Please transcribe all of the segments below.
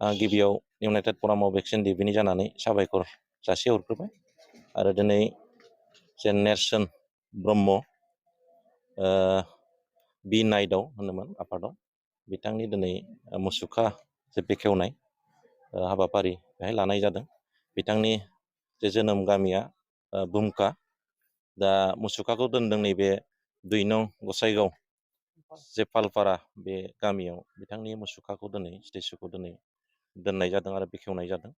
गिबियाव United फराम of action डिबिनि जानानै साबायखर जासिहरग्रोबाय आरो दिनै जे नेरसोन ब्रह्म बि नाइटआव होनोमोन आफादाव बिथांनि दिनै मुसुखा जे बेखेवनाय हाबाफारि बेहाय लानाय जादों। बिथांनि जे जोनोम गामिया बुमका, दा मुसुखाखौ दोनदों नैबे 2 नं गसाइगाव जे पालपारा बे गामियाव बिथांनि मुसुखाखौ दिनै स्टेचुखौ दिनै दोननाय जादों आरो बेखेवनाय जादों।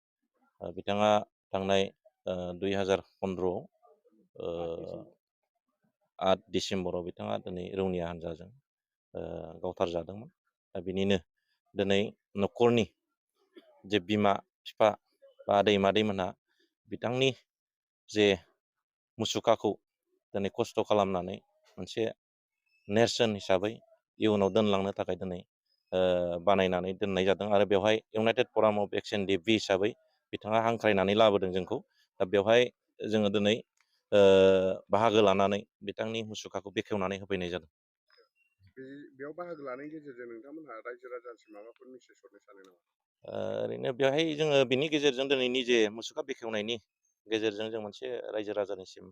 बिथाङा थांनाय 2015आव 8 डिसेम्बराव बिथाङा दिनै रौनिया हान्जाजों गावथारजादोंमोन। दा बिनिनो दिनै न'खरनि जे बिमा बिफा बा आदै मादैमोनहा बिथांनि जे मुसुखाखौ दिनै खस्थ' खालामनानै मोनसे नेरसोन हिसाबै इयुनाव दोनलांनो थाखाय दिनै बानायनानै दोननाय जादों आरो बेवहाय इउनाइटेड फराम अफ एक्सन डिबि हिसाबै बिथाङा हांख्रायनानै लाबोदों जोंखौ। दा बेवहाय जोङो दिनै बाहागो लानानै बिथांनि मुसुखाखौ बेखेवनानै होफैनाय जादों। बेयाव बाहागो लानायनि गेजेरजों नोंथांमोनहा रायजो राजासिम माबाफोर मेसेज हरनो सानो नामा? ओरैनो बेवहाय जोङो बिनि गेजेरजों दिनैनि जे मुसुखा बेखेवनायनि गेजेरजों जों मोनसे रायजो राजानिसिम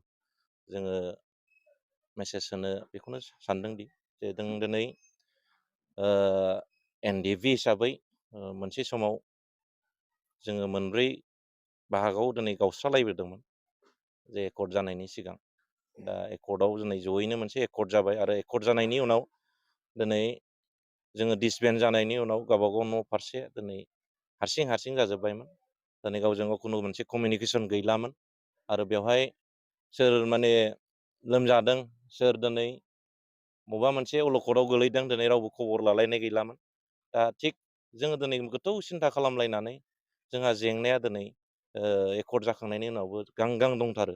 जोङो मेसेज होनो बेखौनो सानदोंदि जे जों दिनै एनडिएफबि हिसाबै मोनसे समाव जोङो 4 बाहागोआव दिनै गावस्रालायबोदोंमोन जे एकर्ड जानायनि सिगां। दा एकर्डआव दिनै जयैनो मोनसे एकर्ड जाबाय आरो एकर्ड जानायनि उनाव दिनै जोङो डिसबेन्ड जानायनि उनाव गावबागाव न' फारसे दिनै हारसिं जाजोब्बायमोन। दिनै गावजों गाव खुनु मोनसे कमिउनिकेसन गैलामोन आरो बेवहाय सोर माने लोमजादों, सोर दिनै बबेबा मोनसे अलखदाव गोलैदों, दिनै रावबो खबर लालायनाय गैलामोन। दा थिग जोङो दिनै गोथौ सिन्था खालामलायनानै जोंहा जेंनाया दिनै एकर्ड जाखांनायनि उनावबो गांगां दंथारो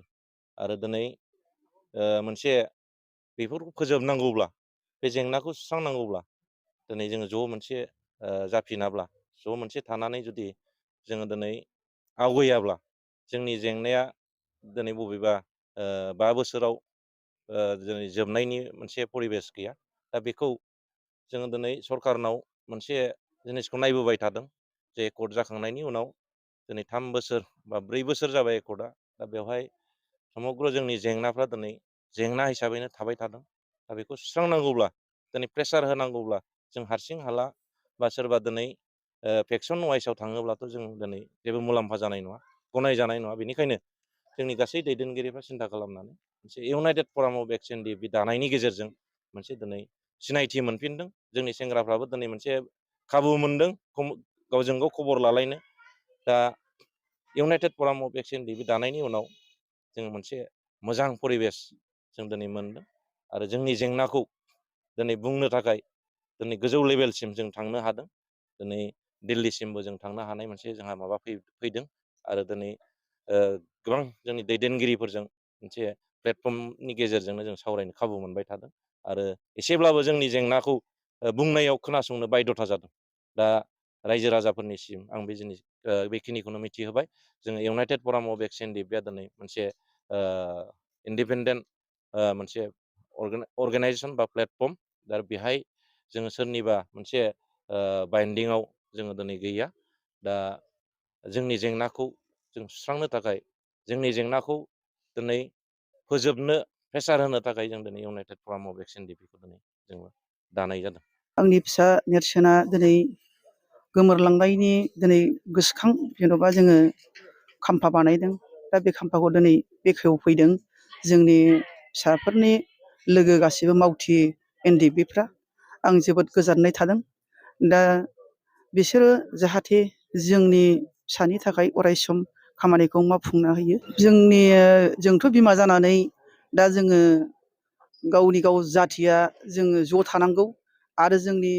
आरो दिनै मोनसे बेफोरखौ फोजोबनांगौब्ला, बे जेंनाखौ सुस्रांनांगौब्ला दिनै जोङो ज' मोनसे जाफिनाब्ला, ज' मोनसे थानानै जुदि जोङो दिनै आवगायाब्ला जोंनि जेंनाया दिनै बबेबा 5 बोसोराव दिनै जोबनायनि मोनसे परिबेस गैया। दा बेखौ जोङो दिनै सरकारनाव मोनसे जिनिसखौ नायबोबाय थादों जे एकर्ड जाखांनायनि उनाव दिनै 3 बोसोर बा 4 बोसोर जाबाय एकर्डआ। दा बेवहाय समग्र जोंनि जेंनाफ्रा दिनै जेंना हिसाबैनो थाबाय थादों। दा बेखौ सुस्रांनांगौब्ला, दिनै प्रेसार होनांगौब्ला जों हारसिं हाला बा सोरबा दिनै फेक्सन वाइसआव थाङोब्लाथ' जों दिनै जेबो मुलाम्फा जानाय नङा, गनायजानाय नङा। बेनिखायनो जोंनि गासै दैदेनगिरिफ्रा सिन्था खालामनानै मोनसे इउनाइटेड फराम अफ एक्सन डिबि दानायनि गेजेरजों मोनसे दिनै सिनायथि मोनफिनदों। जोंनि सेंग्राफ्राबो दिनै मोनसे खाबु मोनदों गावजों गाव खबर लालायनो। दा इउनाइटेड फराम अफ एक्सन डिबि दानायनि उनाव जोङो मोनसे मोजां परिबेस जों दिनै मोनदों आरो जोंनि जेंनाखौ दिनै बुंनो थाखाय दिनै गोजौ लेभेलसिम जों थांनो हादों। दिनै दिल्लीसिमबो जों थांनो हानाय मोनसे जोंहा माबा फैदों आरो दिनै गोबां जोंनि दैदेनगिरिफोरजों मोनसे प्लेटफर्मनि गेजेरजोंनो जों सावरायनो खाबु मोनबाय थादों आरो एसेब्लाबो जोंनि जेंनाखौ बुंनायाव खोनासंनो बायध'था जादों। दा रायजो राजाफोरनिसिम आं बे जिनिस बेखिनिखौनो मिथिहोबाय। जोङो इउनाइटेड फराम अफ एक्सन डिबिआ दिनै मोनसे इन्डिपेन्डेन्ट मोनसे अर्गेनाइजेसन बा प्लेटफर्म। दा बेहाय जोङो सोरनिबा मोनसे बाइन्डिंआव जोङो दिनै गैया। दा जोंनि जेंनाखौ जों सुस्रांनो थाखाय, जोंनि जेंनाखौ दिनै फोजोबनो प्रेसार होनो थाखाय जों दिनै इउनाइटेड फराम अफ एक्सन डिबिखौ दिनै जोङो दानाय जादों। आंनि फिसा नेरसोना दिनै गोमोरलांनायनि दिनै गोसोखां जेन'बा जोङो खाम्फा बानायदों। दा बे खाम्फाखौ दिनै बेखेवफैदों जोंनि फिसाफोरनि लोगो गासिबो मावथि एनडिएफबिफ्रा। आं जोबोद गोजोननाय थादों। दा बिसोरो जाहाथे जोंनि फिसानि थाखाय अरायसम खामानिखौ मावफुंना होयो। जोंथ' बिमा जानानै दा जोङो गावनि गाव जाथिया जोङो ज' थानांगौ आरो जोंनि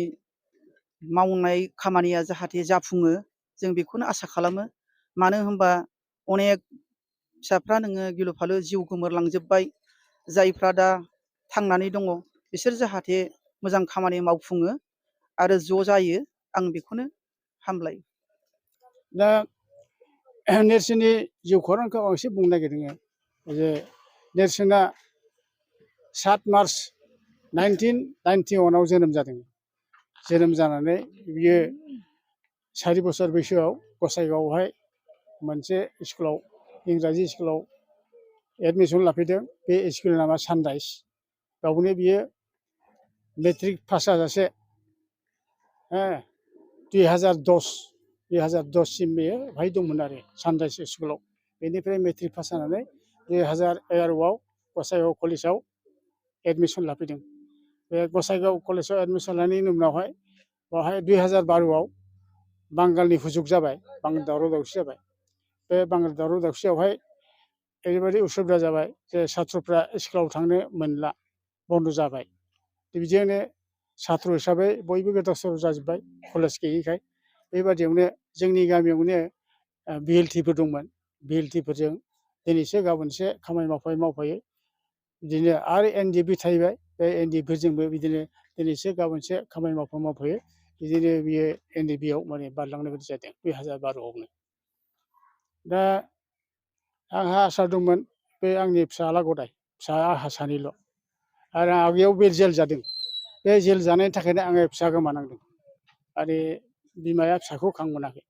मावनाय खामानिया जाहाथे जाफुङो, जों बेखौनो आसा खालामो। मानो होनबा अनेक फिसाफ्रा नोङो गिलु फालु जिउ गोमोरलांजोब्बाय। जायफ्रा दा थांनानै दङ बिसोर जाहाथे मोजां खामानि मावफुङो आरो ज' जायो, आं बेखौनो हामब्लायो। दा नेरसोननि जिउ खौरांखौ आं एसे बुंनो नागिरदों जे नेरसोना 7 मार्च 1991आव जोनोम जादों। जोनोम जानानै बियो 4 बोसोर बैसोआव गसाइगावआवहाय मोनसे स्कुलाव इंराजि स्कुलाव एडमिसन लाफैदों। बे स्कुलनि नामा सानराइज। बेयावनो बियो मेट्रिक पास जाजासे 2010 सिम बेयो बेहाय दंमोन आरो सानराइज स्कुलाव। बेनिफ्राय मेट्रिक पास जानानै 2011आव गसाइगाव कलेजाव एडमिसन लाफैदों। बे गसाइगाव कलेजाव एडमिसन लानायनि उनावहाय बेवहाय 2012आव बांगालनि हुजुग जाबाय, बांगाल दावराव दावसि जाबाय। बे बांगाल दावराव दावसियावहाय ओरैबायदि उसुबिदा जाबाय जे साथ्रफ्रा स्कुलाव थांनो मोनला, बन्द' जाबाय। बिदियावनो साथ्र हिसाबै बयबो गोदाव सोराव जाजोब्बाय कलेज गैयैखाय। बेबादियावनो जोंनि गामियावनो बिएलटिफोर दंमोन। बिएलटिफोरजों दिनैसो गाबोनसो खामानि मावफायै बिदिनो आरो एनडिएफबि थाहैबाय। बे एनडिएफबिजोंबो बिदिनो दिनैसो गाबोनसो खामानि मावफायै बिदिनो बियो एनडिएफबियाव माने बारलांनाय बायदि जादों 2012आवनो। दा आंहा आसा दंमोन बे आंनि फिसाला गदाय, फिसा आंहा सानैल'। आरो आवगायाव बे जेल जादों। बे जेल जानायनि थाखायनो आङो फिसा गोमानांदों आरो बिमाया फिसाखौ खांबोनाखै।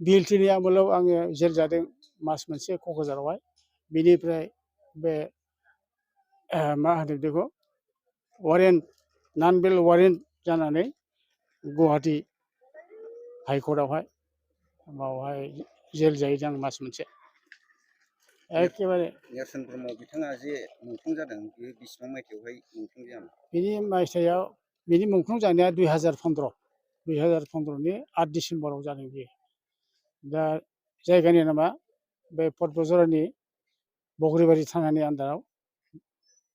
बिएलटिनि आमोलाव आङो जेल जादों मास मोनसे क'क्राझारावहाय। बिनिफ्राय बे मा होनो बेखौ वारेन्ट, नन बेल वारेन्ट जानानै गुवाहाटि हाइकर्टआवहाय बावहाय जेल जाहैदों आं मास मोनसे। एखेबारे नेरसोन ब्रह्म बिथाङा जे मुंख्लं जादों बेयो बेसेबां मायथाइयावहाय मुंख्लं जायामोन? बिनि मायथाइयाव बिनि मुंख्लं जानाया 2015नि 8 डिसेम्बराव जादों बियो। दा जायगानि नामा बे पदबजरानि बग्रिबारि थानानि आन्दाराव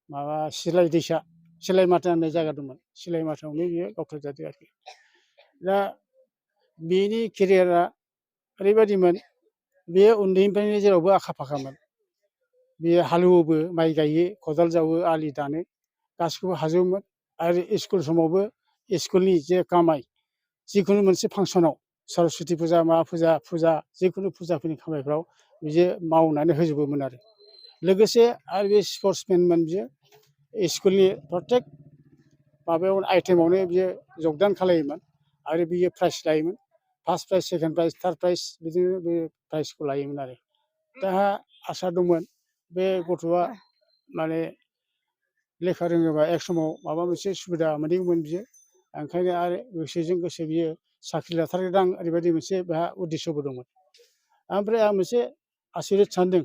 माबा सिलाइ दैसा, सिलाइमाथा होननाय जायगा दंमोन। सिलाइमाथायावनो बियो गावथार जादों आरोखि। दा बिनि केरियारा ओरैबायदिमोन, बेयो उन्दैनिफ्रायनो जेरावबो आखा फाखामोन। बियो हालेवोबो, माइ गायो, खदाल जावो, आलि दानो, गासिखौबो हाजोबोमोन। आरो स्कुल समावबो स्कुलनि जे कामाय, जिखुनु मोनसे फांसनाव सरस्वती फुजा, मा फुजा जिखुनु फुजाफोरनि खामानिफ्राव बियो मावनानै होजोबोमोन आरो। लोगोसे आरो बे स्पर्टसमेनमोन बियो। स्कुलनि प्रतेक माबायाव आइटेमावनो बियो जगदान खालायोमोन आरो बियो प्राइज लायोमोन। First prize, second prize, third prize बिदिनो बे प्राइजखौ लायोमोन आरो। दा आसा दंमोन बे गथ'आ माने लेखा रोङोबा एक समाव माबा मोनसे सुबिदा मोनहैगौमोन बियो। ओंखायनो आरो गोसोजों गोसो बियो साख्रि लाथारगोन ओरैबायदि मोनसे बेहा उद्देस्यबो दंमोन। ओमफ्राय आं मोनसे आसरित सानदों,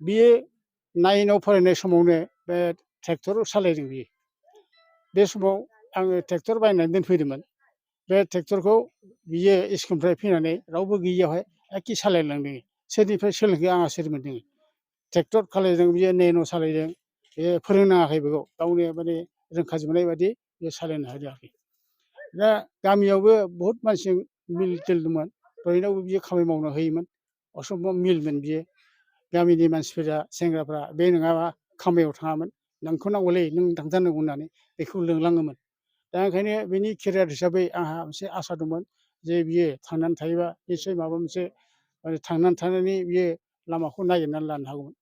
बियो 9आव फरायनाय समावनो बे ट्रेक्टर सालायदों बियो। बे समाव आङो ट्रेक्टर बायनानै दोनफैदोंमोन। बे ट्रेक्टरखौ बियो स्कुलनिफ्राय फैनानै रावबो गैयियावहाय एखे सालायलांदों। सोरनिफ्राय सोलोंखो आं आसरित मोनदों। ट्रेक्टर सालायदों बियो, नेन' सालायदों। बे फोरोंनाङाखै बेखौ, गावनो माने रोंखाजोबनाय बायदि बे सालायनो हादों आरोखि। दा गामियावबो बहुद मानसि मिल तिल दंमोन, बयनावबो बियो खामानि मावनो होयोमोन। असम्भब मिलमोन बियो। गामिनि मानसिफोरा, सेंग्राफ्रा बे नङाबा खामानियाव थाङामोन। नोंखौ नांगौलै, नों थांथारनांगौ होननानै बेखौ लिंलाङोमोन। दा ओंखायनो बेनि केरियार हिसाबै आंहा मोनसे आसा दंमोन जे बियो थांनानै थायोबा निस्सय माबा मोनसे थांनानै थानायनि बियो लामाखौ नागिरनानै लानो हागौमोन।